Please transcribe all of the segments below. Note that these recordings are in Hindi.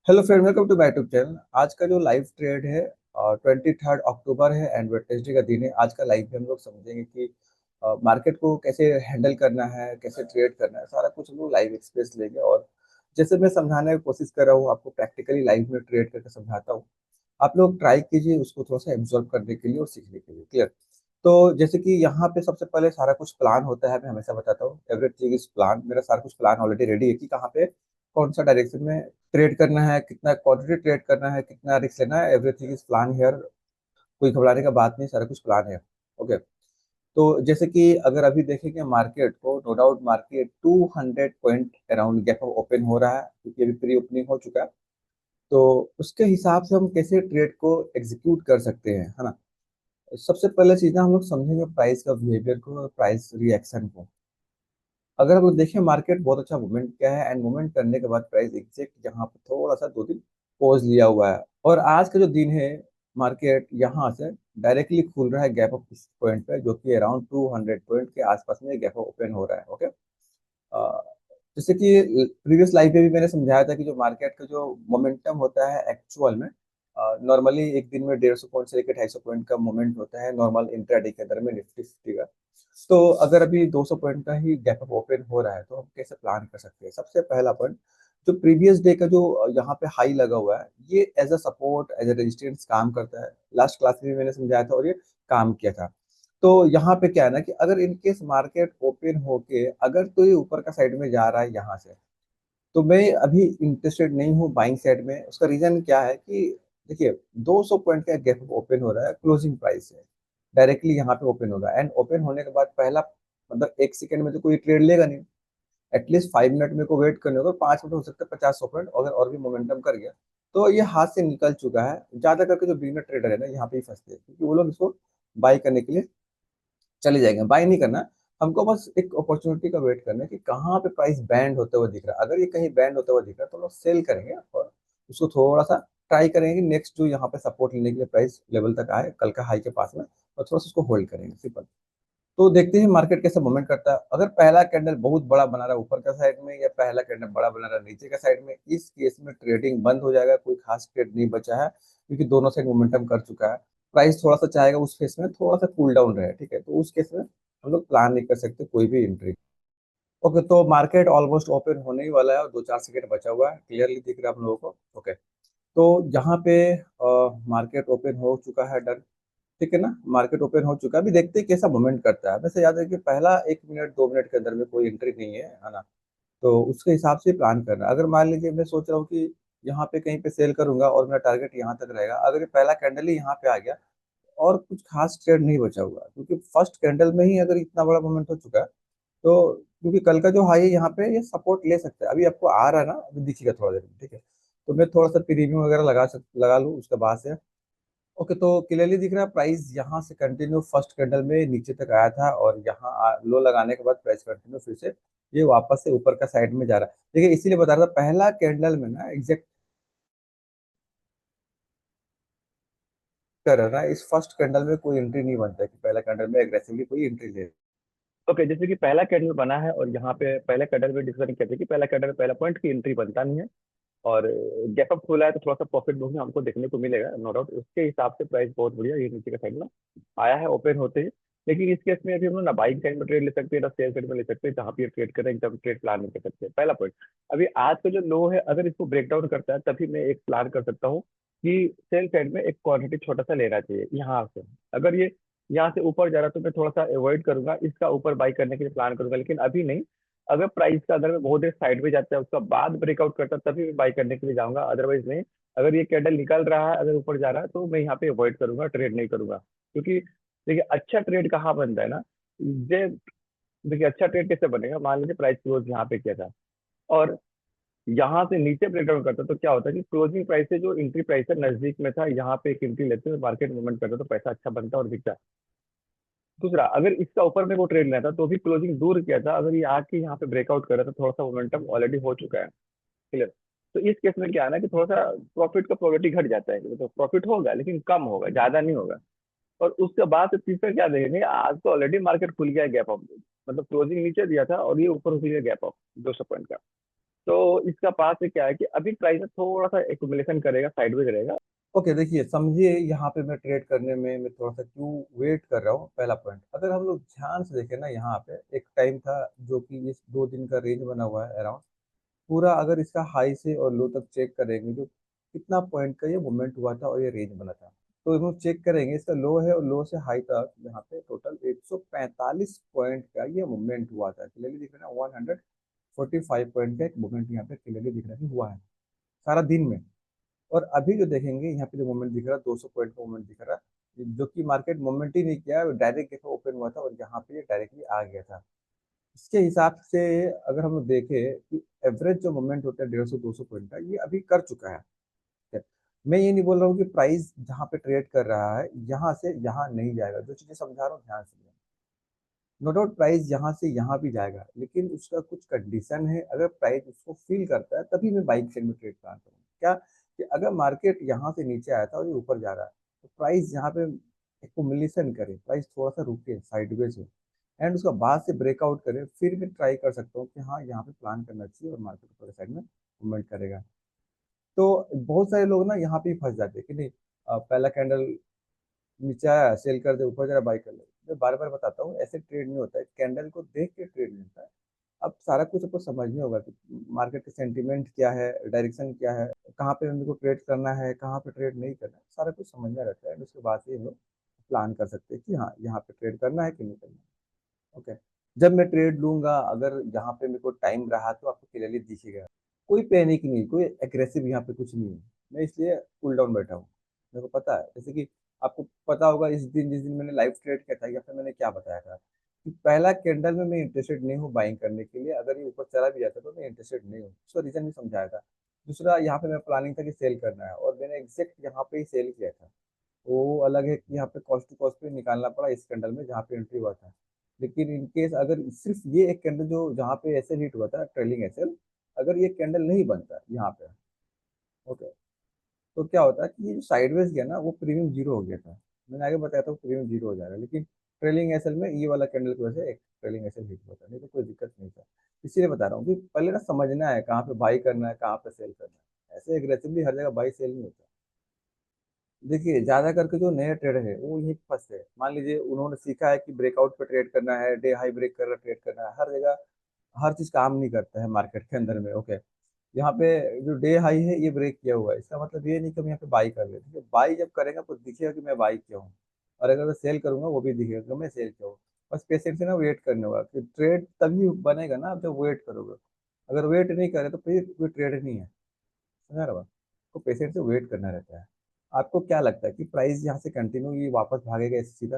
Hello friend, welcome to my YouTube channel. आज का जो लाइव ट्रेड है 23 अक्टूबर है एंड वेडनेसडे का दिन है। आज का लाइव में हम लोग समझेंगे कि मार्केट को कैसे हैंडल करना है, कैसे ट्रेड करना है, सारा कुछ हम लोग लाइव एक्सपीरियंस लेंगे। और जैसे मैं समझाने की कोशिश कर रहा हूँ, आपको प्रैक्टिकली लाइव में ट्रेड करके समझाता हूँ। आप लोग ट्राई कीजिए उसको थोड़ा सा एब्जॉर्व करने के लिए और सीखने के लिए। क्लियर? तो जैसे कि यहाँ पे सबसे पहले सारा कुछ प्लान होता है। मैं हमेशा बताता हूँ, एवरीथिंग इज प्लान। मेरा सारा कुछ प्लान ऑलरेडी रेडी है कि कहाँ पे कौन सा डायरेक्शन में ट्रेड करना है, कितना क्वांटिटी ट्रेड करना है, कितना रिस्क लेना है। Everything is plan here. कोई घबराने का बात नहीं, सारा कुछ प्लान है। ओके। तो जैसे कि अगर अभी देखेंगे मार्केट को, no doubt market 200 point around gap up open हो रहा है, क्योंकि अभी प्री ओपनिंग हो चुका है। तो उसके हिसाब से हम कैसे ट्रेड को एग्जीक्यूट कर सकते हैं, है ना। सबसे पहले चीज ना, हम लोग समझेंगे प्राइस का बिहेवियर को, प्राइस रिएक्शन को। अगर हम लोग देखें, मार्केट बहुत अच्छा मूवमेंट किया है एंड मूवमेंट करने के बाद प्राइस एग्जैक्ट यहाँ पे थोड़ा सा 2 दिन पॉज लिया हुआ है। और आज का जो दिन है, मार्केट यहाँ से डायरेक्टली खुल रहा है गैप अप पॉइंट पे, जो कि अराउंड 200 पॉइंट के आसपास में गैप अप ओपन हो रहा है। ओके। जैसे कि प्रीवियस लाइव में भी मैंने समझाया था कि जो मार्केट का जो मोमेंटम होता है एक्चुअल में, नॉर्मली एक दिन में 150 पॉइंट से लेकर 250 पॉइंट का मोमेंट होता है नॉर्मल इंट्राडे के अंदर में, निफ्टी फिफ्टी का। तो अगर अभी 200 पॉइंट का ही गैप अप ओपन हो रहा है, तो हम कैसे प्लान कर सकते हैं? सबसे पहला पॉइंट, जो प्रीवियस डे का जो यहाँ पे हाई लगा हुआ है, ये as a support, as a resistance काम करता है। लास्ट क्लास में भी मैंने समझाया था और ये काम किया था। तो यहाँ पे क्या है ना कि अगर इनकेस मार्केट ओपन होके अगर तो ये ऊपर का साइड में जा रहा है यहाँ से, तो मैं अभी इंटरेस्टेड नहीं हूँ बाइंग साइड में। उसका रीजन क्या है कि देखिए, 200 पॉइंट का गैप ओपन हो रहा है क्लोजिंग प्राइस से, डायरेक्टली यहाँ पे ओपन होगा एंड ओपन होने के बाद पहला मतलब 1 सेकंड में तो कोई ट्रेड लेगा नहीं। एटलीस्ट 5 मिनट में को वेट करने होगा, 5 मिनट हो सकता है 50 पॉइंट, अगर और भी मोमेंटम कर गया तो ये हाथ से निकल चुका है। ज्यादा करके जो बिगिनर ट्रेडर है ना, यहाँ पे ही फंसते हैं, क्योंकि वो लोग इसको बाई करने के लिए चले जाएंगे। बाय नहीं करना, हमको बस एक अपॉर्चुनिटी का वेट करना है कि कहाँ पे प्राइस बैंड होते हुए दिख रहा है। अगर ये कहीं बैंड होते हुए दिख रहा है तो हम लोग सेल करेंगे और उसको थोड़ा सा ट्राई करेंगे कि नेक्स्ट जो यहाँ पे सपोर्ट लेने के लिए प्राइस लेवल तक आए कल का हाई के पास में, और थोड़ा सा उसको होल्ड करेंगे, सिंपल। तो देखते हैं मार्केट कैसे मूवमेंट करता है। अगर पहला कैंडल बहुत बड़ा बना रहा है ऊपर का साइड में, या पहला कैंडल बड़ा बना रहा है नीचे का साइड में, इस केस में ट्रेडिंग बंद हो जाएगा, कोई खास ट्रेड नहीं बचा है, क्योंकि दोनों साइड मोमेंटम कर चुका है। प्राइस थोड़ा सा चाहेगा उस केस में थोड़ा सा कूल डाउन रहे, ठीक है, तो उस केस में हम लोग प्लान नहीं कर सकते कोई भी एंट्री। ओके, तो मार्केट ऑलमोस्ट ओपन होने ही वाला है और 2-4 सेकेंड बचा हुआ है, क्लियरली दिख रहा है आप लोगों को। ओके। तो यहाँ पे मार्केट ओपन हो चुका है, डन। ठीक है ना, मार्केट ओपन हो चुका है। अभी देखते हैं कैसा मूवमेंट करता है। वैसे याद है कि पहला 1 मिनट 2 मिनट के अंदर में कोई एंट्री नहीं है ना। तो उसके हिसाब से प्लान करना है। अगर मान लीजिए मैं सोच रहा हूँ कि यहाँ पे कहीं पे सेल करूंगा और मेरा टारगेट यहाँ तक रहेगा, अगर ये पहला कैंडल ही यहाँ पे आ गया और कुछ खास ट्रेड नहीं बचा हुआ, क्योंकि फर्स्ट कैंडल में ही अगर इतना बड़ा मूवमेंट हो चुका है, तो क्योंकि कल का जो हाई है यहाँ पे ये सपोर्ट ले सकता है। अभी आपको आ रहा है ना, अभी दिखेगा थोड़ा देर में, ठीक है। तो मैं थोड़ा सा प्रीमियम वगैरह लगा लूँ उसके बाद से। ओके, तो क्लियरली दिख रहा है प्राइस यहाँ से कंटिन्यू फर्स्ट कैंडल में नीचे तक आया था, और यहाँ लो लगाने के बाद प्राइस कंटिन्यू फिर से ये वापस से ऊपर का साइड में जा रहा है। देखिए, इसीलिए बता रहा था पहला कैंडल में ना एग्जैक्ट कर रहा है, इस फर्स्ट कैंडल में कोई एंट्री नहीं बनता है कि पहला कैंडल में एग्रेसिवली कोई एंट्री ले। ओके, जैसे कि पहला कैंडल बना है और यहाँ पे पहले कैंडल में डिस्कशन कहते हैं कि पहला कैंडल में पहला पॉइंट की एंट्री बनता नहीं है और गैप अप खुला है तो थोड़ा सा प्रॉफिट बुकिंग हमको देखने को मिलेगा, नो डाउट। उसके हिसाब से प्राइस बहुत बढ़िया ये नीचे का साइड में आया है ओपन होते ही। लेकिन इस केस में अभी हम लोग ना बाइंग साइड में ट्रेड ले सकते हैं ना सेल साइड में ले सकते हैं, जहाँ पे ट्रेड करें एकदम ट्रेड प्लान नहीं कर सकते। पहला पॉइंट, अभी आज का जो लो है अगर इसको ब्रेक डाउन करता है तभी मैं एक प्लान कर सकता हूँ कि सेल साइड में एक क्वांटिटी छोटा सा लेना चाहिए यहाँ से। अगर ये यहाँ से ऊपर जा रहा है तो मैं थोड़ा सा अवॉइड करूंगा, इसका ऊपर बाई करने के लिए प्लान करूंगा, लेकिन अभी नहीं। अगर प्राइस का अगर मैं बहुत देर साइड में जाता है उसका बाद ब्रेकआउट करता है तभी मैं बाई करने के लिए जाऊंगा, अदरवाइज नहीं। अगर ये कैंडल निकल रहा है अगर ऊपर जा रहा है तो मैं यहाँ पे अवॉइड करूंगा, ट्रेड नहीं करूंगा। क्योंकि देखिए अच्छा ट्रेड कहाँ बनता है ना, जे देखिए अच्छा ट्रेड कैसे बनेगा, मान लीजिए प्राइस क्लोज यहाँ पे किया था और यहाँ से नीचे ब्रेकडाउन करता तो क्या होता है कि क्लोजिंग प्राइस से जो एंट्री प्राइस है नजदीक में था, यहाँ पे एक एंट्री लेते हैं मार्केट मूवमेंट करता तो पैसा अच्छा बनता और दिखता। दूसरा, अगर इसका ऊपर में को ट्रेड लेता तो भी क्लोजिंग दूर किया था, अगर ये आके यहाँ पे ब्रेकआउट कर रहा था थोड़ा सा मोमेंटम ऑलरेडी हो चुका है, क्लियर। तो इस केस में क्या है ना कि थोड़ा सा प्रॉफिट का प्रोबेबिलिटी घट जाता है, तो प्रॉफिट होगा लेकिन कम होगा, ज्यादा नहीं होगा। और उसके बाद से तीसरा क्या देखेंगे, आज तो ऑलरेडी मार्केट खुल गया है गैप अप, मतलब क्लोजिंग नीचे दिया था और ये ऊपर हो गया गैप अप 200 पॉइंट का। तो इसका पास से क्या है कि अभी प्राइस थोड़ा सा एक्यूमुलेशन करेगा, साइडवेज रहेगा। ओके, देखिए समझिए यहाँ पे मैं ट्रेड करने में मैं थोड़ा सा क्यों वेट कर रहा हूँ। पहला पॉइंट, अगर हम लोग ध्यान से देखें ना, यहाँ पे एक टाइम था जो कि इस 2 दिन का रेंज बना हुआ है अराउंड, पूरा अगर इसका हाई से और लो तक चेक करेंगे जो कितना पॉइंट का ये मूवमेंट हुआ था और ये रेंज बना था, तो हम चेक करेंगे इसका लो है और लो से हाई तक यहाँ पे टोटल 145 पॉइंट का ये मूवमेंट हुआ था। क्लियरली दिख रहा है ना, 145 पॉइंट का एक मूवमेंट यहाँ पे क्लियरली दिख रहा है कि हुआ है सारा दिन में। और अभी जो देखेंगे यहाँ पे जो मूवमेंट दिख रहा है 200 पॉइंट का मूवमेंट दिख रहा है, जो कि मार्केट मूवमेंट ही नहीं किया, डायरेक्ट कैसे ओपन हुआ था और यहाँ पे ये डायरेक्टली आ गया था। इसके हिसाब से अगर हम लोग देखें कि एवरेज जो मूवमेंट होता है 150-200 पॉइंट का, ये अभी कर चुका है। ठीक है? मैं ये नहीं बोल रहा हूँ कि प्राइस जहाँ पे ट्रेड कर रहा है यहाँ से यहाँ नहीं जाएगा, जो चीजें समझा रहा हूँ ध्यान से। नो डाउट प्राइस यहाँ से यहाँ भी जाएगा, लेकिन उसका कुछ कंडीशन है। अगर प्राइस उसको फील करता है तभी मैं बाइक सेल में ट्रेड प्लान करूँगा। क्या कि अगर मार्केट यहाँ से नीचे आया था और ये ऊपर जा रहा है, तो प्राइस यहाँ पे एक्युमुलेशन करे, प्राइस थोड़ा सा रुके, साइडवेज हो, एंड उसका बाद से ब्रेकआउट करे, फिर मैं ट्राई कर सकता हूँ कि हाँ यहाँ पे प्लान करना चाहिए और मार्केट ऊपर साइड में मूवमेंट करेगा। तो बहुत सारे लोग ना यहाँ पे ही फंस जाते हैं कि नहीं, पहला कैंडल नीचे आया सेल कर दे, ऊपर जरा बाई कर ले। मैं बार बार बताता हूँ ऐसे ट्रेड नहीं होता है, कैंडल को देख के ट्रेड नहीं होता है। अब सारा कुछ आपको समझने होगा कि मार्केट का सेंटीमेंट क्या है, डायरेक्शन क्या है, कहाँ पे हमको ट्रेड करना है, कहाँ पे ट्रेड नहीं करना है, सारा कुछ समझना रहता है। उसके बाद से हम लोग प्लान कर सकते हैं कि हाँ यहाँ पे ट्रेड करना है कि नहीं करना है। ओके, जब मैं ट्रेड लूंगा अगर यहाँ पे मेरे को टाइम रहा तो आपको क्लियरली दिखेगा। कोई पैनिक नहीं, कोई एग्रेसिव यहाँ पे कुछ नहीं है। मैं इसलिए कूल डाउन बैठा हूँ। मेरे को पता है, जैसे कि आपको पता होगा इस दिन जिस दिन मैंने लाइव ट्रेड किया था या फिर मैंने क्या बताया था कि पहला कैंडल में मैं इंटरेस्टेड नहीं हूँ बाइंग करने के लिए। अगर ये ऊपर चला भी जाता तो मैं इंटरेस्टेड नहीं हूँ, उसका रीजन भी समझाया था। दूसरा, यहाँ पे मैं प्लानिंग था कि सेल करना है और मैंने एग्जैक्ट यहाँ पे ही सेल किया था। वो अलग है कि यहाँ पे कॉस्ट टू कॉस्ट पे निकालना पड़ा इस कैंडल में जहाँ पे एंट्री हुआ था। लेकिन इन केस अगर सिर्फ ये एक कैंडल जो जहाँ पे ऐसे हिट हुआ था ट्रेलिंग एसएल, अगर ये कैंडल नहीं बनता यहाँ पे, ओके, तो क्या होता है कि ये जो साइडवेज गया ना वो प्रीमियम जीरो हो गया था। मैंने आगे बताया था वो प्रीमियम जीरो हो जाएगा, लेकिन ट्रेलिंग एसएल में ये वाला कैंडल की वजह से एक ट्रेलिंग एसएल हिट हुआ था, नहीं तो कोई दिक्कत नहीं था। इसीलिए बता रहा हूँ कि पहले ना समझना है कहाँ पे बाई करना है, कहाँ पे सेल करना है। ऐसे एग्रेसिवली हर जगह बाई सेल नहीं होता। देखिए ज्यादा करके जो नए ट्रेडर है वो यही फंसते हैं। मान लीजिए उन्होंने सीखा है कि ब्रेकआउट पे ट्रेड करना है, डे हाई ब्रेक कर ट्रेड करना है, हर जगह हर चीज काम नहीं करता है मार्केट के अंदर में। ओके, यहाँ पे जो डे हाई है ये ब्रेक किया हुआ है, इसका मतलब ये नहीं कि हम यहाँ पे बाई कर ले। ठीक है, बाई जब करेंगे तो दिखेगा कि मैं बाई किया हूँ, और अगर मैं सेल करूंगा वो भी दिखेगा कि मैं सेल किया हूँ। बस पेशेंट से ना वेट करने होगा कि ट्रेड तभी बनेगा ना आप जब वेट करोगे। अगर वेट नहीं करे तो फिर कोई ट्रेड नहीं है। समझ रहे हो आप? तो पेशेंट से वेट करना रहता है। आपको क्या लगता है कि प्राइस यहाँ से कंटिन्यू ये वापस भागेगा ऐसे सीधा?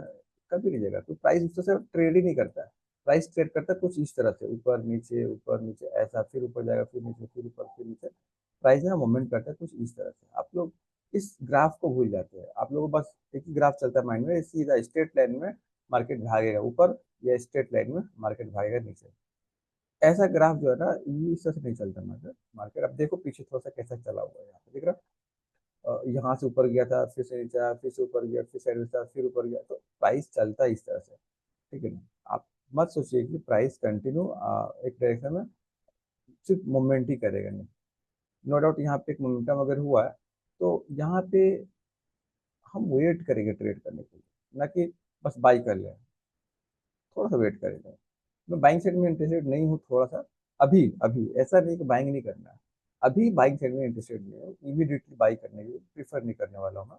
कभी नहीं जाएगा। तो प्राइस उससे से ट्रेड ही नहीं करता है। प्राइस ट्रेड करता है कुछ इस तरह से, ऊपर नीचे ऐसा, फिर ऊपर जाएगा, फिर नीचे, फिर ऊपर, फिर नीचे। प्राइस ना मूवमेंट करता है कुछ इस तरह से। आप लोग इस ग्राफ को भूल जाते हैं। आप लोगों को बस एक ही ग्राफ चलता है माइंड में, सीधा स्ट्रेट लाइन में मार्केट भागेगा ऊपर, या स्ट्रेट लाइन में मार्केट भागेगा नीचे। ऐसा ग्राफ जो है ना ये इस तरह से नहीं चलता मार्केट। मार्केट अब देखो पीछे थोड़ा सा कैसा चला हुआ है, यहाँ पे दिख रहा है? यहाँ से ऊपर गया था, फिर से नीचे आया, फिर से ऊपर गया, फिर साइड था, फिर ऊपर गया। तो प्राइस चलता है इस तरह से। ठीक है ना? आप मत सोचिए कि प्राइस कंटिन्यू एक डायरेक्शन में सिर्फ मूवमेंट ही करेगा, नहीं। नो डाउट यहाँ पे एक मोमेंटम अगर हुआ है तो यहाँ पे हम वेट करेंगे ट्रेड करने के लिए, ना कि बस बाई कर लें। थोड़ा सा वेट करेंगे। मैं बाइंग साइड में इंटरेस्टेड नहीं हूँ थोड़ा सा। अभी अभी ऐसा नहीं कि बाइंग नहीं करना है। अभी बाइंग साइड में इंटरेस्टेड नहीं हूँ, इमीडिएटली बाई करने के लिए प्रीफर नहीं करने वाला हूँ मैं।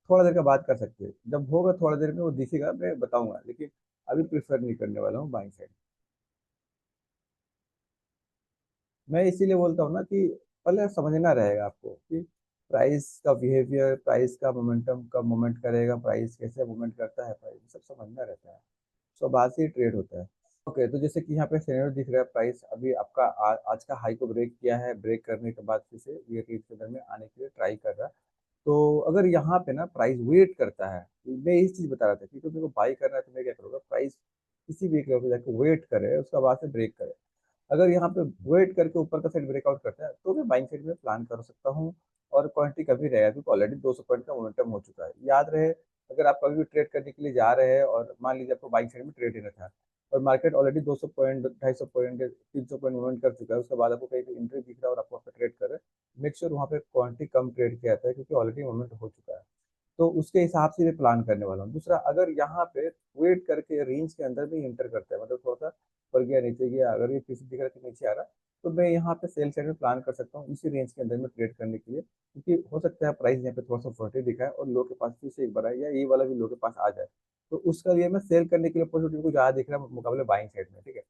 थोड़ा देर का बात कर सकते हैं, जब होगा थोड़ा देर में वो दिखेगा मैं बताऊंगा, लेकिन अभी प्रीफर नहीं करने वाला हूँ बाइंग साइड। मैं इसीलिए बोलता हूँ ना कि पहले समझना रहेगा आपको कि प्राइस का बिहेवियर, प्राइस का मोमेंटम कब मोमेंट करेगा, प्राइस कैसे मोमेंट करता है, प्राइस सब समझना रहता है। सो बाद से ही ट्रेड होता है। ओके, तो जैसे कि यहाँ पे सिनेरियो दिख रहा है, प्राइस अभी आपका आज का हाई को ब्रेक किया है, ब्रेक करने के बाद फिर से ये रेट के अंदर में आने के लिए ट्राई कर रहा है। तो अगर यहाँ पे ना प्राइस वेट करता है, मैं इस चीज बता रहा था क्योंकि मेरे को बाई करना है, तो मैं क्या करूँगा, प्राइस किसी भी लेवल पे जाकर वेट करे, उसका बाद से ब्रेक करे। अगर यहाँ पे वेट करके ऊपर का साइड ब्रेकआउट करता है तो मैं बाइंग साइड में प्लान कर सकता हूँ। और क्वांटिटी कभी रहेगा क्योंकि ऑलरेडी 200 पॉइंट का मोमेंटम हो चुका है। याद रहे, अगर आप कभी भी ट्रेड करने के लिए जा रहे हैं और मान लीजिए आपको बाइंग साइड में ट्रेड लेना था, और market already 200 point, 250 point, 300 point movement कर चुका है, उसके बाद आपको कहीं पे इंट्री दिख रहा है और आपको ट्रेड कर रहे हैं, मेक श्योर वहाँ पे क्वांटिटी कम ट्रेड किया जाता है, क्योंकि ऑलरेडी मूवमेंट हो चुका है। तो उसके हिसाब से मैं प्लान करने वाला हूँ। दूसरा, अगर यहाँ पे वेट करके रेंज के अंदर भी इंटर करता है, मतलब थोड़ा सा ऊपर गया नीचे गया, अगर ये पीछे दिख रहा है कि नीचे आ रहा है, तो मैं यहाँ पे सेल साइड में प्लान कर सकता हूँ इसी रेंज के अंदर में ट्रेड करने के लिए, क्योंकि हो सकता है प्राइस यहाँ पे थोड़ा सा वोलेटिलिटी दिखाए और लो के पास फिर से एक बार आए, या ये वाला भी लो के पास आ जाए, तो उसका लिए मैं सेल करने के लिए अपॉर्चुनिटी को ज्यादा दिख रहा है मुकाबले बाइंग साइड में। ठीक है,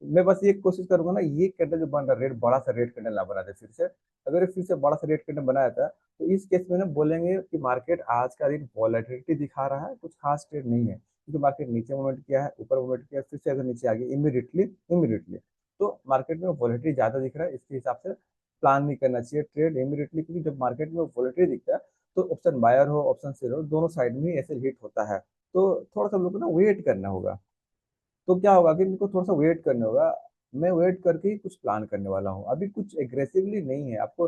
मैं बस ये कोशिश करूंगा ना, ये कैंडल जो बन रहा है रेड, बड़ा सा रेड कैंडल ना बना दे फिर से। अगर ये फिर से बड़ा सा रेड कैंडल बनाया था, तो इस केस में ना बोलेंगे कि मार्केट आज का दिन वॉलेटिलिटी दिखा रहा है, कुछ खास ट्रेड नहीं है, क्योंकि मार्केट नीचे मूवमेंट किया है, ऊपर मूवमेंट किया है, फिर से अगर नीचे आ गया इमीडिएटली इमीडिएटली, तो मार्केट में वॉलेटिलिटी ज्यादा दिख रहा है, इसके हिसाब से प्लान नहीं करना चाहिए ट्रेड इमीडिएटली, क्योंकि जब मार्केट में वॉलेटिलिटी दिखता है, तो ऑप्शन बायर हो ऑप्शन सेलर हो, दोनों साइड में ही ऐसे हिट होता है। तो थोड़ा सा हम लोग को ना वेट करना होगा। तो क्या होगा कि इनको थोड़ा सा वेट करना होगा। मैं वेट करके ही कुछ प्लान करने वाला हूँ, अभी कुछ एग्रेसिवली नहीं है। आपको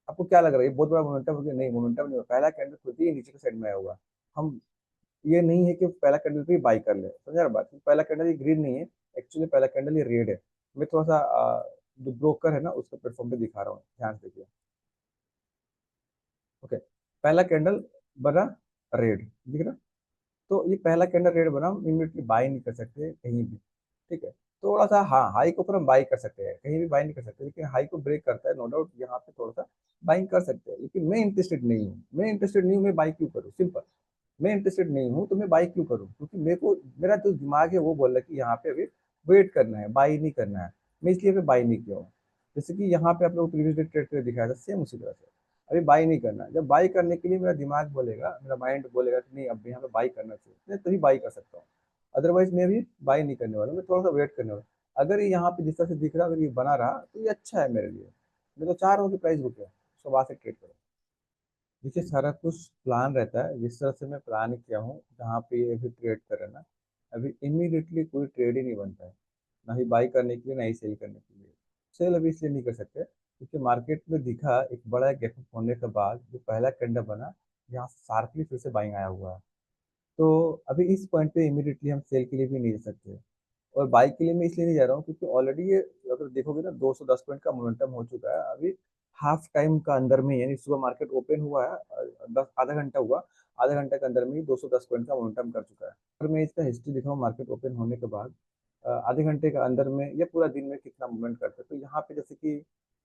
आपको क्या लग रहा है ये बहुत बड़ा मोमेंटम हो गया? नहीं, मोमेंटम नहीं हुआ, पहला कैंडल खुलते ही नीचे के साइड में आया होगा। हम, ये नहीं है कि पहला कैंडल पे बाई कर ले, समझ रहे बात? पहला कैंडल ये ग्रीन नहीं है, एक्चुअली पहला कैंडल ये रेड है। मैं थोड़ा सा जो ब्रोकर है ना उसके प्लेटफॉर्म पे दिखा रहा हूँ, ध्यान से देखिए। ओके, पहला कैंडल बना रेड, दिख रहा? तो ये पहला कैंडल रेड बना, हम इमीडिएटली बाई नहीं कर सकते कहीं भी। ठीक है, थोड़ा सा हाँ हाई को ऊपर हम बाई कर सकते हैं, कहीं भी बाई नहीं कर सकते, लेकिन हाई को ब्रेक करता है नो डाउट, यहाँ पे थोड़ा सा बाइंग कर सकते हैं। लेकिन मैं इंटरेस्टेड नहीं हूँ, मैं इंटरेस्टेड नहीं हूँ, मैं बाई क्यों करूँ? सिंपल, मैं इंटरेस्टेड नहीं हूँ तो मैं बाई क्यों करूँ? क्योंकि मेरे को, मेरा जो दिमाग है वो बोल रहा है कि यहाँ पे अभी वेट करना है, बाई नहीं करना है। मैं इसलिए मैं बाई नहीं किया हूँ। जैसे कि यहाँ पे आप लोग प्रीवियस डे ट्रेड करके दिखाया था, सेम उसी तरह से अभी बाई नहीं करना है। जब बाई करने के लिए मेरा दिमाग बोलेगा, मेरा माइंड बोलेगा कि नहीं अब यहाँ पे बाई करना चाहिए, मैं तभी बाई कर सकता हूँ। अदरवाइज मैं भी बाई नहीं करने वाला हूँ, मैं थोड़ा सा वेट करने वाला हूँ। अगर ये यहाँ पे जिस तरह से दिख रहा है, अगर ये बना रहा तो ये अच्छा है मेरे लिए। मैं तो चाह रहा हूँ कि प्राइस रुके, उसको बाद से ट्रेड करो। देखिए, सारा कुछ प्लान रहता है, जिस तरह से मैं प्लान किया हूँ जहाँ पे ये अभी ट्रेड कर रहा है ना, अभी इमीडिएटली कोई ट्रेड ही नहीं बनता है, ना ही बाई करने के लिए ना ही सेल करने के लिए। सेल अभी इसलिए नहीं कर सकते क्योंकि मार्केट में दिखा एक बड़ा गैप होने के बाद जो पहला कैंडल बना, यहाँ शार्पली फिर से बाइंग आया हुआ है। तो अभी इस पॉइंट पे इमीडिएटली हम सेल के लिए भी नहीं जा सकते। और बाइक के लिए मैं इसलिए नहीं जा रहा हूँ क्योंकि ऑलरेडी ये, अगर देखोगे ना, 210 पॉइंट का मोमेंटम हो चुका है अभी हाफ टाइम का अंदर में, यानी सुबह मार्केट ओपन हुआ है, 10 आधा घंटा हुआ, आधा घंटे के अंदर में ही 210 पॉइंट का मोमेंटम कर चुका है। अगर मैं इसका हिस्ट्री दिखाऊँ मार्केट ओपन होने के बाद, आधे घंटे के अंदर में या पूरा दिन में कितना मूवमेंट करता है, तो यहाँ पे जैसे कि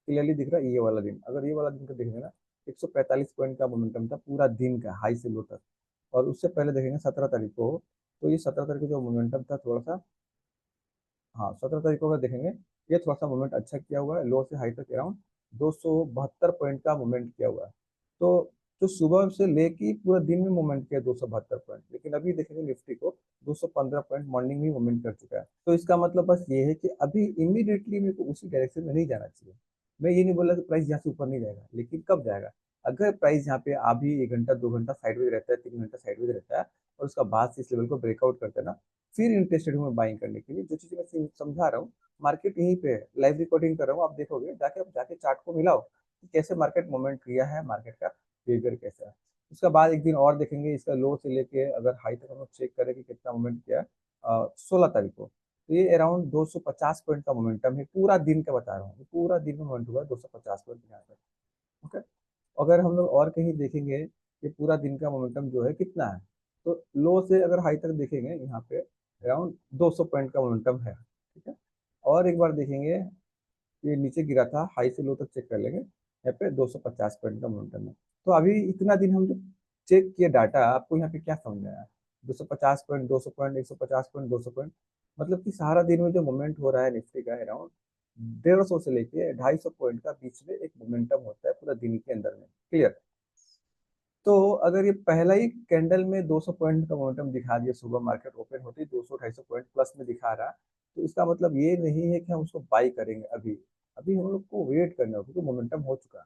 क्लियरली दिख रहा है ये वाला दिन, अगर ये वाला दिन का देखेंगे ना, 145 पॉइंट का मोमेंटम था पूरा दिन का, हाई से लो तक। और उससे पहले देखेंगे 17 तारीख को, तो ये 17 तारीख को जो मोमेंटम था थोड़ा सा, हाँ 17 तारीख को अगर देखेंगे, ये थोड़ा सा मूवमेंट अच्छा किया हुआ है, लो से हाई तक अराउंड 272 पॉइंट का मूवमेंट किया हुआ है। तो जो सुबह से लेके पूरा दिन में मूवमेंट किया 272 पॉइंट, लेकिन अभी देखेंगे निफ्टी को 215 पॉइंट मॉर्निंग में मूवमेंट कर चुका है। तो इसका मतलब बस ये है कि अभी इमीडिएटली मेरे को उसी डायरेक्शन में नहीं जाना चाहिए। मैं ये नहीं बोल रहा कि प्राइस यहाँ से ऊपर नहीं जाएगा, लेकिन कब जाएगा? अगर प्राइस यहाँ पे अभी 1 घंटा 2 घंटा साइडवेज रहता है, 3 घंटा साइडवेज रहता है, और उसका बाद से इस लेवल को ब्रेकआउट करता है ना, फिर इंटरेस्टेड हूँ मैं बाइंग करने के लिए। जो चीज़ मैं समझा रहा हूँ, मार्केट यहीं पे है, लाइव रिकॉर्डिंग कर रहा हूँ, आप देखोगे जाके, आप जाके चार्ट को मिलाओ कि कैसे मार्केट मूवमेंट किया है, मार्केट का बिहेवियर कैसा है। उसका बाद एक दिन और देखेंगे, इसका लो से लेके अगर हाई तक हम लोग चेक करें कि कितना मूवमेंट किया है 16 तारीख को, तो ये अराउंड 250 पॉइंट का मोमेंटम है, पूरा दिन का बता रहा हूँ, पूरा दिन में मूवमेंट हुआ है 250 पॉइंट यहाँ तक। ओके, अगर हम लोग और कहीं देखेंगे कि पूरा दिन का मोमेंटम जो है कितना है, तो लो से अगर हाई तक देखेंगे यहाँ पे अराउंड 200 पॉइंट का मोमेंटम है। ठीक है, और एक बार देखेंगे, ये नीचे गिरा था, हाई से लो तक चेक कर लेंगे, यहाँ पे 250 पॉइंट का मोमेंटम है। तो अभी इतना दिन हम जो चेक किए डाटा, आपको यहाँ पे क्या समझ में आया? 250 पॉइंट, 200 पॉइंट, 150 पॉइंट, 200 पॉइंट, मतलब कि सारा दिन में जो मूवमेंट हो रहा है निफ्टी का अराउंड 150 से लेके 250 पॉइंट का बीच में एक मोमेंटम होता है पूरा दिन के अंदर में। क्लियर? तो अगर ये पहला ही कैंडल में 200 पॉइंट का मोमेंटम दिखा दिया, सुबह मार्केट ओपन होते ही 200 250 पॉइंट प्लस में दिखा रहा, तो इसका मतलब ये नहीं है कि हम उसको बाई करेंगे अभी। अभी हम लोग को वेट करना होगा क्योंकि मोमेंटम हो चुका है।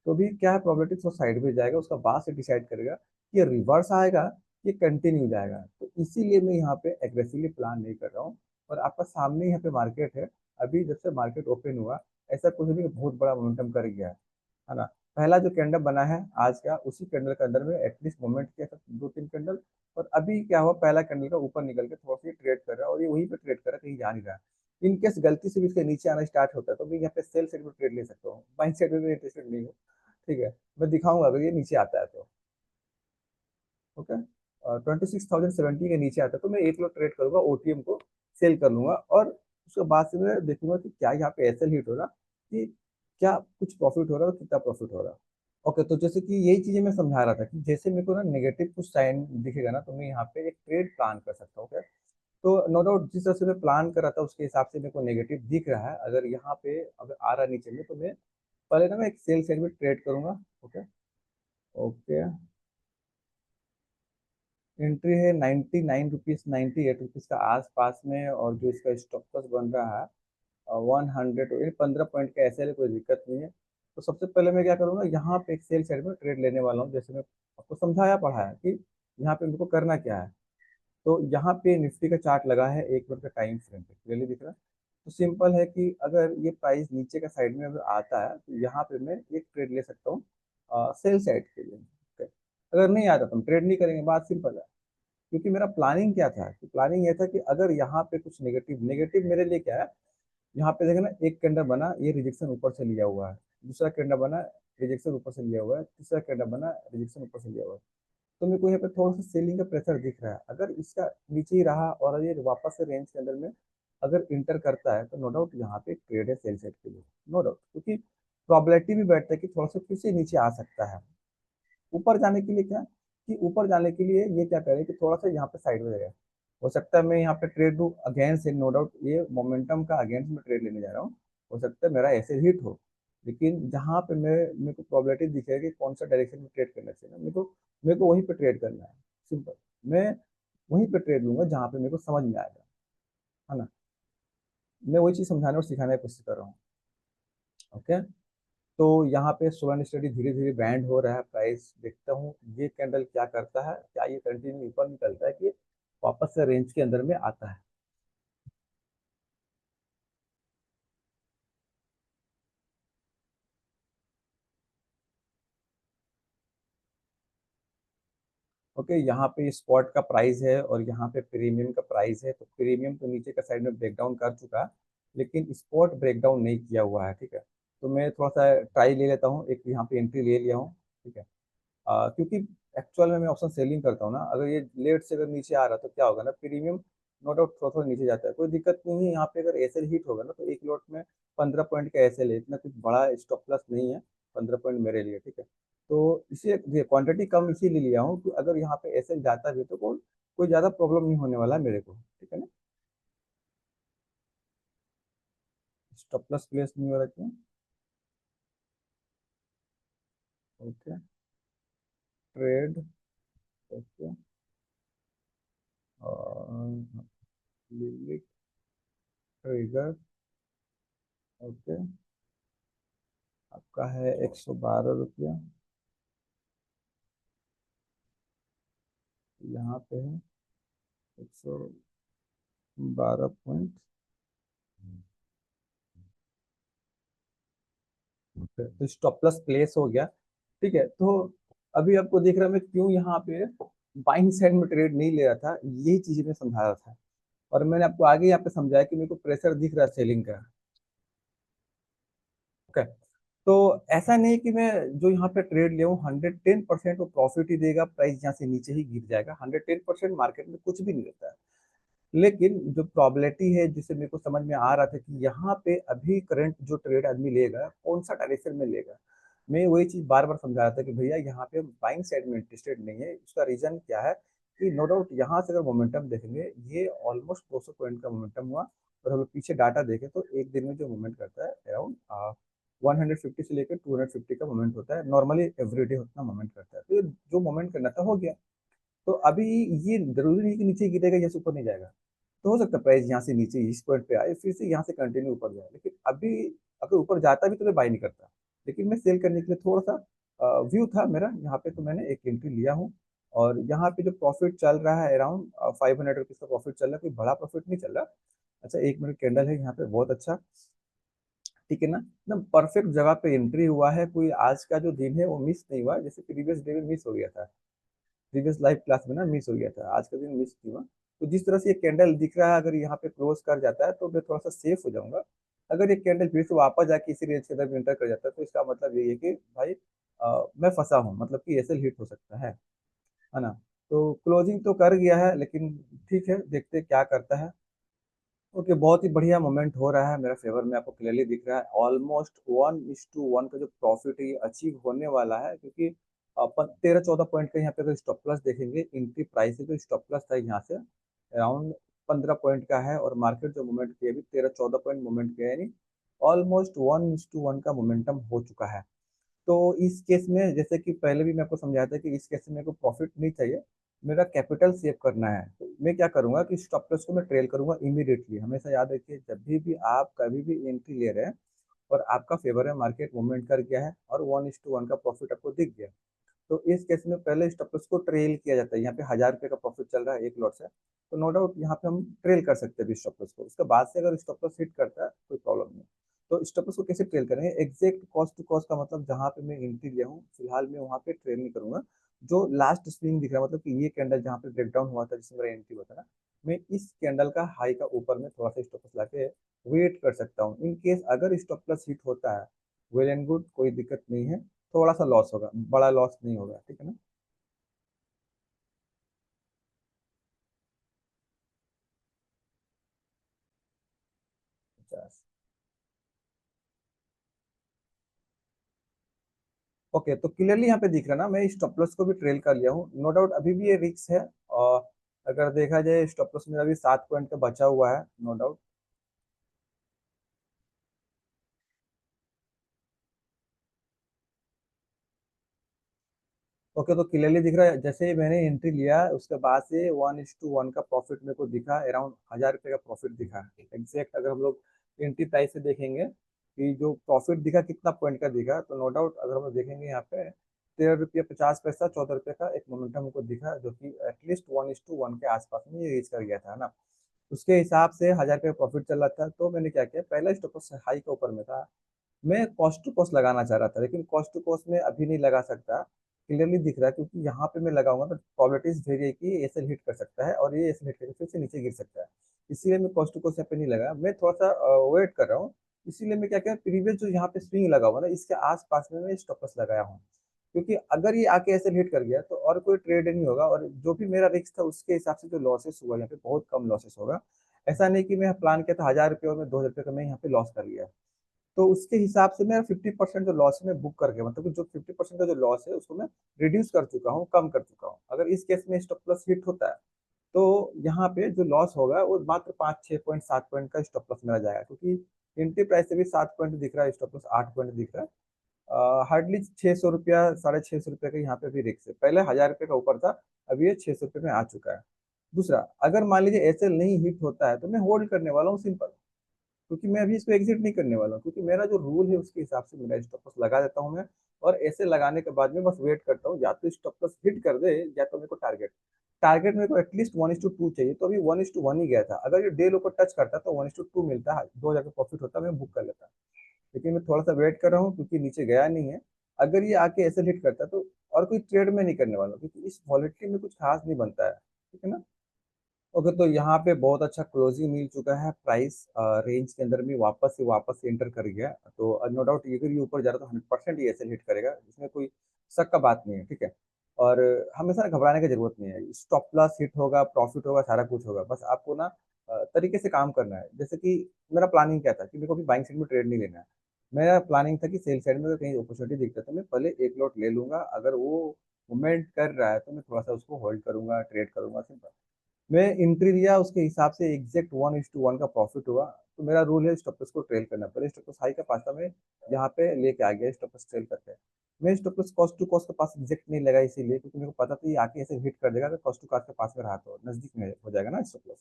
तो अभी क्या है, प्रोबेबिलिटी वो साइड में जाएगा, उसका बाद से डिसाइड करेगा कि ये रिवर्स आएगा, ये कंटिन्यू जाएगा। तो इसीलिए मैं यहाँ पे एग्रेसिवली प्लान नहीं कर रहा हूँ। और आपका सामने यहाँ पे मार्केट है, अभी जब से मार्केट ओपन हुआ, ऐसा कुछ नहीं कि बहुत बड़ा मोमेंटम कर गया है ना। पहला जो कैंडल बना है आज का, उसी कैंडल के अंदर में एटलीस्ट मूवमेंट किया था 2-3 कैंडल, और अभी क्या हुआ, पहला कैंडल का ऊपर निकल के थोड़ा सा ट्रेड कर रहा है और ये वहीं पे ट्रेड कर रहा है, कहीं जा नहीं रहा है। इन केस गलती से भी इसके नीचे आना स्टार्ट होता है तो मैं यहाँ पे सेल साइड में ट्रेड ले सकता हूँ, बाइंग साइड में भी इंटरेस्टेड नहीं हूँ। ठीक है, मैं दिखाऊंगा अगर ये नीचे आता है तो। ओके, 26,070 के नीचे आता है तो मैं एक लोट ट्रेड करूंगा, ओटीएम को सेल कर लूंगा, और उसके बाद से मैं देखूंगा कि क्या यहाँ पे एसएल हिट हो रहा, कि क्या कुछ प्रॉफिट हो रहा है और कितना प्रॉफिट हो रहा है। ओके, तो जैसे कि यही चीजें मैं समझा रहा था कि जैसे मेरे को ना नेगेटिव कुछ साइन दिखेगा ना, तो मैं यहाँ पे एक ट्रेड प्लान कर सकता हूँ क्या। तो नो डाउट जिस तरह से मैं प्लान कर रहा था उसके हिसाब से मेरे को नेगेटिव दिख रहा है, अगर यहाँ पे अगर आ रहा है नीचे में तो मैं पहले ना मैं एक सेल साइड में ट्रेड करूंगा। ओके। ओके, एंट्री है 99 रुपीज, 98 रुपीज का आसपास में, और जो इसका स्टॉप लॉस बन रहा है 100, 15 पॉइंट का, ऐसे कोई दिक्कत नहीं है। तो सबसे पहले मैं क्या करूंगा, यहाँ पे एक सेल साइड में ट्रेड लेने वाला हूँ, जैसे मैं आपको समझाया पढ़ा है कि यहाँ पे मेरे को करना क्या है। तो यहाँ पे निफ्टी का चार्ट लगा है 1 मिनट का टाइम फ्रेम पे, क्लियरली दिख रहा है। तो सिंपल है कि अगर ये प्राइस नीचे का साइड में अगर आता है तो यहाँ पे मैं एक ट्रेड ले सकता हूँ सेल साइड के लिए। ठीक है? अगर नहीं आता तो हम ट्रेड नहीं करेंगे, बात सिंपल है। क्योंकि मेरा प्लानिंग क्या था, कि प्लानिंग ये था कि अगर यहाँ पे कुछ नेगेटिव नेगेटिव मेरे लिए क्या है, यहाँ पे देखे ना, एक कैंडल बना, ये रिजेक्शन ऊपर से लिया हुआ है, दूसरा कैंडल बना, रिजेक्शन ऊपर से लिया हुआ है, तीसरा कैंडल बना, रिजेक्शन ऊपर से लिया हुआ है। तो मेरे को यहाँ पे थोड़ा सा सेलिंग का प्रेशर दिख रहा है, अगर इसका नीचे ही रहा और ये वापस से रेंज के अंदर में अगर इंटर करता है तो नो डाउट यहाँ पे ट्रेड है सेल साइड के लिए, नो डाउट, क्योंकि प्रॉबिलिटी भी बैठता है कि थोड़ा सा फिर से नीचे आ सकता है। ऊपर जाने के लिए क्या, कि ऊपर जाने के लिए ये क्या करें कि थोड़ा सा यहाँ पे साइड में रहेगा, हो सकता है मैं यहाँ पे ट्रेड लूँ अगेंस्ट है, नो डाउट ये मोमेंटम का अगेंस्ट में ट्रेड लेने जा रहा हूँ, हो सकता है मेरा ऐसे हिट हो। लेकिन जहाँ पे मैं मेरे को प्रॉबिलिटी दिखेगा कि कौन सा डायरेक्शन में ट्रेड करना चाहिए ना, मेरे को वहीं पे ट्रेड करना है, सिंपल। मैं वहीं पे ट्रेड लूंगा जहाँ पे मेरे को समझ में आएगा, है ना। मैं वही चीज़ समझाने और सिखाने की कोशिश कर रहा हूँ। ओके, तो यहाँ पे स्टोन स्टडी धीरे धीरे बैंड हो रहा है, प्राइस देखता हूँ ये कैंडल क्या करता है, क्या ये कंटिन्यू ऊपर निकलता है कि वापस से रेंज के अंदर में आता है। ओके, यहाँ पे स्पॉट का प्राइस है और यहाँ पे प्रीमियम का प्राइस है, तो प्रीमियम तो नीचे का साइड में ब्रेक डाउन कर चुका है, लेकिन स्पॉट ब्रेक डाउन नहीं किया हुआ है। ठीक है, तो मैं थोड़ा सा ट्राई ले लेता हूँ, एक यहाँ पे एंट्री ले लिया हूँ। ठीक है, क्योंकि एक्चुअल में मैं ऑप्शन सेलिंग करता हूँ ना, अगर ये लेट से अगर नीचे आ रहा तो क्या होगा ना, प्रीमियम नो डाउट थोड़ा थोड़ा नीचे जाता है, कोई दिक्कत नहीं है। यहाँ पे अगर एसएल हिट होगा ना तो एक लॉट में 15 पॉइंट का एसएल है, इतना कुछ बड़ा स्टॉप लॉस नहीं है 15 पॉइंट मेरे लिए। ठीक है, तो इसे क्वांटिटी कम इसीलिए लिया हूँ कि अगर यहाँ पे एसएल जाता भी तो कोई ज़्यादा प्रॉब्लम नहीं होने वाला है मेरे को। ठीक है ना, स्टॉप लॉस प्लेस नहीं हो रहा क्यों। ओके, ट्रेड, ओके, और लिमिट ट्रिगर, ओके, आपका है 112 रुपया, यहाँ पे है 112 पॉइंट। तो स्टॉप प्लस प्लेस हो गया। ठीक है, तो अभी आपको देख रहा मैं क्यों यहाँ पे बाइंग साइड में ट्रेड नहीं ले रहा था, यही चीजें मैं समझा रहा था, और मैंने आपको आगे यहाँ पे समझाया कि मेरे को प्रेशर दिख रहा है सेलिंग का। ओके, तो ऐसा नहीं कि मैं जो यहाँ पे ट्रेड ले 110% वो प्रॉफिट ही देगा, प्राइस यहाँ से नीचे ही गिर जाएगा, 110% मार्केट में कुछ भी नहीं रहता है। लेकिन जो प्रॉबिलिटी है जिसे मेरे को समझ में आ रहा था कि यहाँ पे अभी करंट जो ट्रेड आदमी लेगा कौन सा डायरेक्शन में लेगा, मैं वही चीज बार बार समझा रहा था कि भैया यहाँ पे बाइंग साइड में इंटरेस्टेड नहीं है। उसका रीजन क्या है, कि नो डाउट यहाँ से अगर मोमेंटम देखेंगे, ये ऑलमोस्ट 200 पॉइंट का मोमेंटम हुआ, और हम लोग पीछे डाटा देखें तो एक दिन में जो मूवमेंट करता है अराउंड 150 से लेकर 250 का मोमेंट होता है, नॉर्मली एवरीडे उतना मोमेंट करता है। तो ये जो मोमेंट करना था हो गया। तो अभी ये जरूरी नहीं कि नीचे गिरेगा या ऊपर नहीं जाएगा, तो हो सकता है प्राइस यहाँ से नीचे इस पॉइंट पे आए, फिर से यहाँ से कंटिन्यू ऊपर जाए, लेकिन अभी अगर ऊपर जाता भी तो मैं बाय नहीं करता। लेकिन मैं सेल करने के लिए थोड़ा सा व्यू था मेरा यहाँ पे, तो मैंने एक एंट्री लिया हूँ। और यहाँ पे जो प्रॉफिट चल रहा है अराउंड 500 रुपीज का प्रॉफिट चल रहा है, कोई बड़ा प्रॉफिट नहीं चल रहा। अच्छा, 1 मिनट कैंडल है यहाँ पे बहुत अच्छा, ठीक है ना, एकदम परफेक्ट जगह पे एंट्री हुआ है, कोई आज का जो दिन है वो मिस नहीं हुआ, जैसे प्रीवियस डे में मिस हो गया था, प्रीवियस लाइव क्लास में ना मिस हो गया था, आज का दिन मिस नहीं हुआ। तो जिस तरह से ये कैंडल दिख रहा है, अगर यहाँ पे क्लोज कर जाता है तो मैं थोड़ा सा सेफ हो जाऊंगा। अगर ये कैंडल फिर से वापस जाके इसी रेंज के अंदर एंटर कर जाता है तो इसका मतलब यही है कि भाई मैं फंसा हूँ, मतलब कि ऐसे हिट हो सकता है ना। तो क्लोजिंग तो कर गया है, लेकिन ठीक है, देखते हैं क्या करता है। ओके, बहुत ही बढ़िया मोमेंट हो रहा है मेरा फेवर में, आपको क्लियरली दिख रहा है। ऑलमोस्ट 1:1 का जो प्रॉफिट है ये अचीव होने वाला है, क्योंकि अपन 13-14 पॉइंट का यहाँ पे अगर स्टॉप लॉस देखेंगे, एंट्री प्राइस है जो स्टॉप लॉस था यहाँ से अराउंड 15 पॉइंट का है, और मार्केट जो मूवमेंट किया अभी 13-14 पॉइंट मूवमेंट किया है, यानी ऑलमोस्ट 1:1 का मोमेंटम हो चुका है। तो इस केस में जैसे कि पहले भी मैं आपको समझाया था कि इस केस में मेरे को प्रॉफिट नहीं चाहिए, मेरा कैपिटल सेव करना है। तो मैं क्या करूंगा कि स्टॉप लॉस को मैं ट्रेल करूंगा इमीडिएटली। हमेशा याद रखिए, जब भी आप कभी भी एंट्री ले रहे हैं और आपका फेवर में मार्केट मूवमेंट कर गया है और 1:1 का प्रॉफिट आपको दिख गया, तो इस केस में पहले स्टॉप लॉस को ट्रेल किया जाता है। यहाँ पे 1000 रुपये का प्रॉफिट चल रहा है एक लॉट से, तो नो डाउट यहाँ पे हम ट्रेल कर सकते हैं स्टॉप लॉस को। उसके बाद से अगर स्टॉप लॉस हिट करता है कोई प्रॉब्लम नहीं। तो स्टॉप लॉस को कैसे ट्रेल करेंगे, एग्जैक्ट कॉस्ट टू कॉस्ट का मतलब जहाँ पे मैं एंट्री लिया हूँ फिलहाल मैं वहाँ पे ट्रेल नहीं करूंगा। जो लास्ट स्विंग दिख रहा है, मतलब कि ये कैंडल जहाँ पे ब्रेकडाउन हुआ था जिसमें मेरा एंट्री हुआ था ना, मैं इस कैंडल का हाई का ऊपर में थोड़ा सा स्टॉप लॉस लाके वेट कर सकता हूँ। इन केस अगर स्टॉप लॉस हिट होता है, वेल एंड गुड, कोई दिक्कत नहीं है। थोड़ा सा लॉस होगा, बड़ा लॉस नहीं होगा, ठीक है ना। 50। ओके, तो क्लियरली यहाँ पे दिख रहा है ना, मैं स्टॉप लॉस को भी ट्रेल कर लिया हूँ, नो डाउट अभी भी ये रिक्स है। और अगर देखा जाए स्टॉप लॉस मेरा अभी 7 पॉइंट का बचा हुआ है, नो डाउट। ओके, तो क्लियरली दिख रहा है, जैसे ही मैंने एंट्री लिया उसके बाद से 1:1 का प्रॉफिट मेरे को दिखा, अराउंड 1000 रुपये का प्रॉफिट दिखा। एग्जैक्ट अगर हम लोग एंट्री प्राइस से देखेंगे कि जो प्रॉफिट दिखा कितना पॉइंट का दिखा, तो नो डाउट अगर हम लोग देखेंगे यहाँ पे 13 रुपया 50 पैसा, 14 रुपये का एक मोमेंटम हमको दिखा, जो कि एटलीस्ट 1:1 के आसपास में ये रीच कर गया था, है ना। उसके हिसाब से 1000 रुपये प्रॉफिट चल रहा था, तो मैंने क्या किया, पहला स्टॉप लॉस हाई के ऊपर में था। मैं कॉस्ट टू कॉस्ट लगाना चाह रहा था, लेकिन कॉस्ट टू कॉस्ट में अभी नहीं लगा सकता। क्लियरली दिख रहा है, क्योंकि यहाँ पे मैं लगाऊंगा तो प्रोबेबिलिटीज भेज है कि एसएल हिट कर सकता है और ये एसएल हिट करके फिर से नीचे गिर सकता है। इसीलिए मैं कॉस्ट टू कॉस्ट यहाँ पे नहीं लगा, मैं थोड़ा सा वेट कर रहा हूँ। इसीलिए मैं क्या किया, प्रीवियस जो यहाँ पे स्विंग लगा हुआ ना इसके आसपास में मैं स्टॉप लॉस लगाया हूँ। क्योंकि अगर ये आके ऐसे हिट कर गया तो और कोई ट्रेड नहीं होगा, और जो भी मेरा रिस्क था उसके हिसाब से जो लॉसेस हुआ यहाँ पे बहुत कम लॉसेस होगा। ऐसा नहीं कि मैं प्लान किया था 1000 रुपये और मैं 2000 रुपये का मैं यहाँ पे लॉस कर लिया। तो उसके हिसाब से मेरा 50% जो लॉस है मैं बुक करके, मतलब कि जो 50% का जो लॉस है उसको मैं रिड्यूस कर चुका हूँ, कम कर चुका हूँ। अगर इस केस में स्टॉप लॉस हिट होता है तो यहाँ पे जो लॉस होगा वो मात्र 5-6 पॉइंट 7 पॉइंट का स्टॉप लॉस मेरा जाएगा, क्योंकि एंट्री प्राइस से भी 7 पॉइंट दिख रहा है, स्टॉप लॉस 8 पॉइंट दिख रहा है। हार्डली 600 रुपया, 650 रुपये का यहाँ पे भी रिस्क है। पहले 1000 रुपये का ऊपर था, अभी ये 600 रुपये में आ चुका है। दूसरा, अगर मान लीजिए ऐसे नहीं हिट होता है तो मैं होल्ड करने वाला हूँ, सिंपल। क्योंकि मैं अभी इसको एग्जिट नहीं करने वाला हूँ, क्योंकि मेरा जो रूल है उसके हिसाब से मेरा स्टॉप लॉस लगा देता हूँ मैं। और ऐसे लगाने के बाद में बस वेट करता हूँ, या तो स्टॉप लॉस हिट कर दे या तो मेरे को टारगेट टारगेट मेरे को एटलीस्ट 1:2 चाहिए। तो अभी 1:1 ही गया था, अगर ये डे लो को टच करता तो 1:2 मिलता, 2000 का प्रॉफिट होता, मैं बुक कर लेता। लेकिन मैं थोड़ा सा वेट कर रहा हूँ क्योंकि नीचे गया नहीं है। अगर ये आके ऐसे हिट करता तो और कोई ट्रेड में नहीं करने वाला हूँ, क्योंकि इस वॉलेटिलिटी में कुछ खास नहीं बनता है, ठीक है ना। ओके, तो यहाँ पे बहुत अच्छा क्लोजिंग मिल चुका है, प्राइस रेंज के अंदर भी वापस से एंटर कर गया। तो नो डाउट ये अगर ये ऊपर जा रहा है तो 100% ये ऐसे हिट करेगा, इसमें कोई शक का बात नहीं है, ठीक है। और हमेशा ना घबराने की जरूरत नहीं है, स्टॉप लॉस हिट होगा, प्रॉफिट होगा, सारा कुछ होगा, बस आपको ना तरीके से काम करना है। जैसे कि मेरा प्लानिंग क्या था कि मेरे को भी बाइंग साइड में ट्रेड नहीं लेना है। मेरा प्लानिंग था कि सेल साइड में अगर कहीं अपॉर्चुनिटी दिखता है तो मैं पहले एक लॉट ले लूंगा, अगर वो मूवमेंट कर रहा है तो मैं थोड़ा सा उसको होल्ड करूंगा, ट्रेड करूंगा, सिंपल। मैं एंट्री लिया उसके हिसाब से एग्जैक्ट 1:1 का प्रॉफिट हुआ। तो मेरा रूल है स्टॉप लॉस को ट्रेल करना, पहले स्टॉप लॉस हाई का पास था, मैं यहाँ पे लेके आ गया स्टॉप लॉस ट्रेल करके। मैं stop loss cost to cost के पास एग्जैक्ट नहीं लगा, इसीलिए क्योंकि मेरे को पता था ये आके ऐसे हिट कर देगा, अगर कॉस्ट टू कॉस्ट के पास में रहा तो नजदीक में हो जाएगा ना स्टॉप लॉस।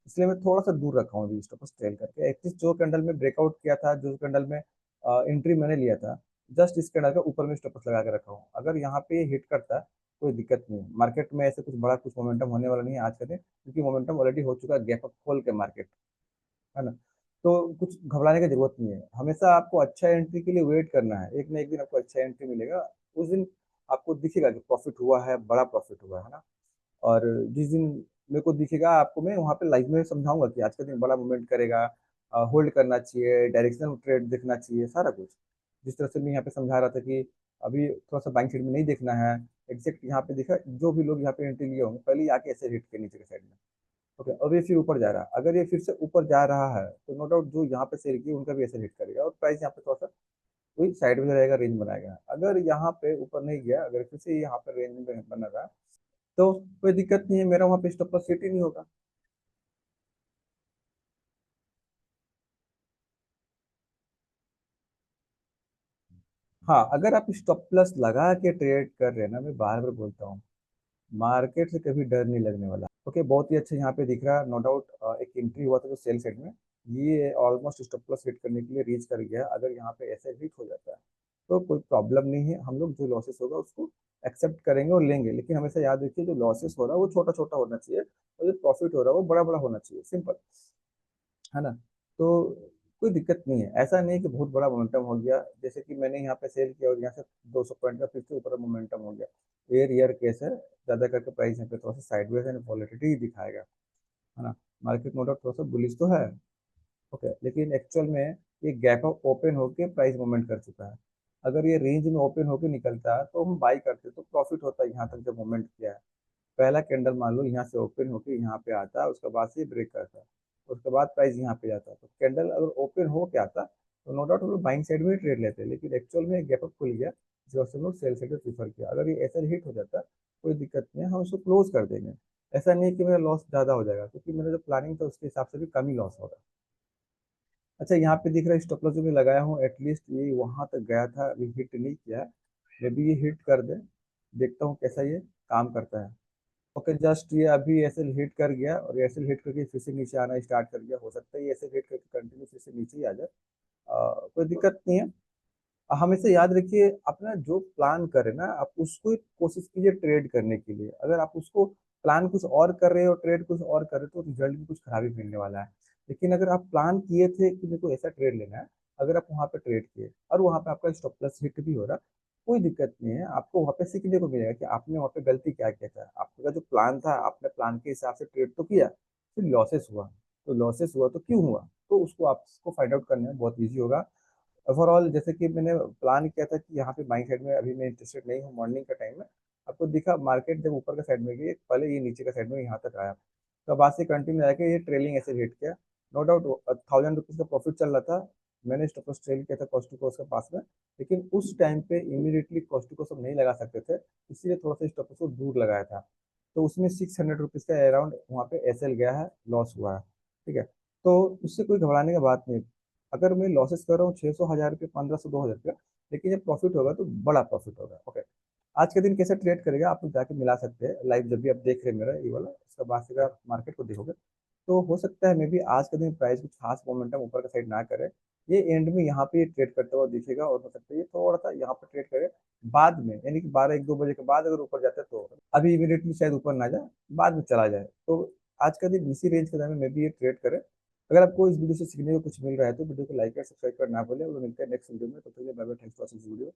इसलिए मैं थोड़ा सा दूर रखा हूँ अभी स्टॉप लॉस ट्रेल करके। एटलीस्ट जो कैंडल में ब्रेकआउट किया था, जो कैंडल में एंट्री मैंने लिया था, जस्ट इस कैंडल के ऊपर में स्टॉप लॉस लगा के रखा हूँ। अगर यहाँ पे हिट करता है कोई दिक्कत नहीं है, मार्केट में ऐसे कुछ बड़ा कुछ मोमेंटम होने वाला नहीं है आज का दिन, क्योंकि मोमेंटम ऑलरेडी हो चुका है, गैप अप खोल के मार्केट, है ना। तो कुछ घबराने की जरूरत नहीं है। हमेशा आपको अच्छा एंट्री के लिए वेट करना है, एक ना एक दिन आपको अच्छा एंट्री मिलेगा। उस दिन आपको दिखेगा कि प्रॉफिट हुआ है, बड़ा प्रॉफिट हुआ है ना। और जिस दिन मेरे को दिखेगा आपको, मैं वहाँ पे लाइव में समझाऊंगा कि आज का दिन बड़ा मूवमेंट करेगा, होल्ड करना चाहिए, डायरेक्शनल ट्रेड देखना चाहिए, सारा कुछ। जिस तरह से मैं यहाँ पे समझा रहा था कि अभी थोड़ा सा बाइंग साइड में नहीं देखना है, एग्जैक्ट यहाँ पे देखा जो भी लोग यहाँ पे एंट्री लिए होंगे पहले ही आके ऐसे हिट के नीचे के साइड में। ओके, अब ये फिर ऊपर जा रहा है, अगर ये फिर से ऊपर जा रहा है तो नो डाउट जो यहाँ पे सेल किए उनका भी ऐसे हिट करेगा और प्राइस यहाँ पे थोड़ा सा वही साइड में रहेगा, रेंज बनाएगा। अगर यहाँ पे ऊपर नहीं गया, अगर फिर से यहाँ पे रेंज में बना रहा, तो कोई दिक्कत नहीं है, मेरा वहाँ पे स्टॉप लॉस हिट ही नहीं होगा। हाँ, अगर आप स्टॉप लॉस लगा के ट्रेड कर रहे हैं ना, मैं बार बार बोलता हूँ, मार्केट से कभी डर नहीं लगने वाला। ओके, बहुत ही अच्छा यहाँ पे दिख रहा है, नो डाउट एक एंट्री हुआ था जो सेल साइड में, ये ऑलमोस्ट स्टॉप लॉस हिट करने के लिए रीच कर गया है। अगर यहाँ पे ऐसे हिट हो जाता है तो कोई प्रॉब्लम नहीं है, हम लोग जो लॉसेस होगा उसको एक्सेप्ट करेंगे और लेंगे। लेकिन हमेशा याद रखिए, जो लॉसेस हो रहा है वो छोटा छोटा होना चाहिए और जो प्रॉफिट हो रहा है वो बड़ा बड़ा होना चाहिए, सिंपल, है ना। तो कोई दिक्कत नहीं है, ऐसा नहीं कि बहुत बड़ा मोमेंटम हो गया, जैसे कि मैंने यहाँ पे सेल किया और यहाँ से 200 पॉइंट का फिर से ऊपर मोमेंटम हो गया। ये रियर केस है, ज्यादा करके प्राइस यहाँ पे थोड़ा सा साइडवेज एंड वॉलेटिलिटी दिखाएगा, है ना। मार्केट नो डाउट थोड़ा सा बुलिश तो है, ओके, लेकिन एक्चुअल में ये गैप अप ओपन होके प्राइस मूवमेंट कर चुका है। अगर ये रेंज में ओपन होके निकलता है तो हम बाई करते, तो प्रॉफिट होता है यहाँ तक जब मूवमेंट किया है। पहला कैंडल मान लो यहाँ से ओपन होके यहाँ पे आता है, उसके बाद से ब्रेक करता है, उसके बाद प्राइस यहाँ पे जाता है, तो कैंडल अगर ओपन हो के आता तो नो डाउट हम लोग बाइंग साइड में ही ट्रेड लेते हैं। लेकिन एक्चुअल में गैप अप खुल गया, जो हम लोग सेल साइड में प्रीफर किया। अगर ये ऐसा हिट हो जाता कोई दिक्कत नहीं है, हम उसको क्लोज कर देंगे। ऐसा नहीं कि मेरा लॉस ज्यादा हो जाएगा, क्योंकि मेरा जो प्लानिंग था उसके हिसाब से भी कम ही लॉस होगा। अच्छा, यहाँ पे दिख रहा है स्टॉप लॉस जो मैं लगाया हूँ, एटलीस्ट ये वहां तक गया था, अभी हिट नहीं किया है। मे बी ये हिट कर दे, देखता हूँ कैसा ये काम करता है। ओके, जस्ट ये अभी ऐसे हिट कर गया और ऐसे हिट करके फिर से नीचे आना स्टार्ट कर गया। हो सकता है ये ऐसे हिट करके कंटिन्यू फिर से नीचे ही आ जाए, कोई दिक्कत नहीं है। हमेशा याद रखिए, अपना जो प्लान करें ना आप उसको ही कोशिश कीजिए ट्रेड करने के लिए। अगर आप उसको प्लान कुछ और कर रहे हो, ट्रेड कुछ और कर रहे हो, तो रिजल्ट भी कुछ खराब ही मिलने वाला है। लेकिन अगर आप प्लान किए थे कि मेरे को ऐसा ट्रेड लेना है, अगर आप वहां पे ट्रेड किए और वहां पे आपका स्टॉप लॉस हिट भी हो रहा, कोई दिक्कत नहीं है। आपको वहां पे सीखने को मिलेगा कि आपने वहां पे गलती क्या किया था। आपका जो प्लान था, आपने प्लान के हिसाब से ट्रेड तो किया, फिर लॉसेस हुआ, तो लॉसेस हुआ तो क्यों हुआ, तो उसको आपको फाइंड आउट करने में बहुत ईजी होगा। ओवरऑल जैसे कि मैंने प्लान किया था कि यहाँ पे बाइंग साइड में अभी मैं इंटरेस्टेड नहीं हूँ, मॉर्निंग का टाइम में आपको दिखा मार्केट जब ऊपर का साइड में गई, पहले ये नीचे का साइड में यहाँ तक आया, तो बाद से कंटिन्यू आके ये ट्रेलिंग ऐसे हिट किया। नो डाउट 1000 रुपीज का प्रॉफिट चल रहा था, मैंने स्टॉप लॉस ट्रेल किया था कॉस्ट टू कॉस्ट के पास में। लेकिन उस टाइम पे इमीडिएटली कॉस्ट टू कॉस्ट हम नहीं लगा सकते थे, इसलिए थोड़ा सा स्टॉप लॉस को दूर लगाया था। तो उसमें 600 रुपीज का अराउंड वहाँ पे एसएल गया है, लॉस हुआ है, ठीक है। तो उससे कोई घबराने की बात नहीं। अगर मैं लॉसेस कर रहा हूँ 600 1000 रुपये, 1500 2000 रुपये, लेकिन जब प्रॉफिट होगा तो बड़ा प्रॉफिट होगा। ओके, आज के दिन कैसे ट्रेड करेगा आप लोग जाके मिला सकते हैं लाइव, जब भी आप देख रहे हैं मेरा ये वाला, उसका बाद से अगर आप मार्केट को देखोगे तो हो सकता है मे बी आज के दिन प्राइस कुछ खास मोमेंटम ऊपर का साइड ना करे, ये एंड में यहाँ पे ट्रेड करता हुआ दिखेगा। और हो सकता है ये थोड़ा सा यहाँ पे ट्रेड करे बाद में, यानी कि 12 1 2 बजे के बाद अगर ऊपर जाता है तो अभी इमीडिएटली शायद ऊपर ना जाए, बाद में चला जाए। तो आज का दिन इसी रेंज के दाम में मे बी ये ट्रेड करे। अगर आपको इस वीडियो से सीखने को कुछ मिल रहा है तो वीडियो को लाइक और सब्सक्राइब करना ना भूलें, और मिलते हैं नेक्स्ट वीडियो में। तो bye bye, thanks for watching video.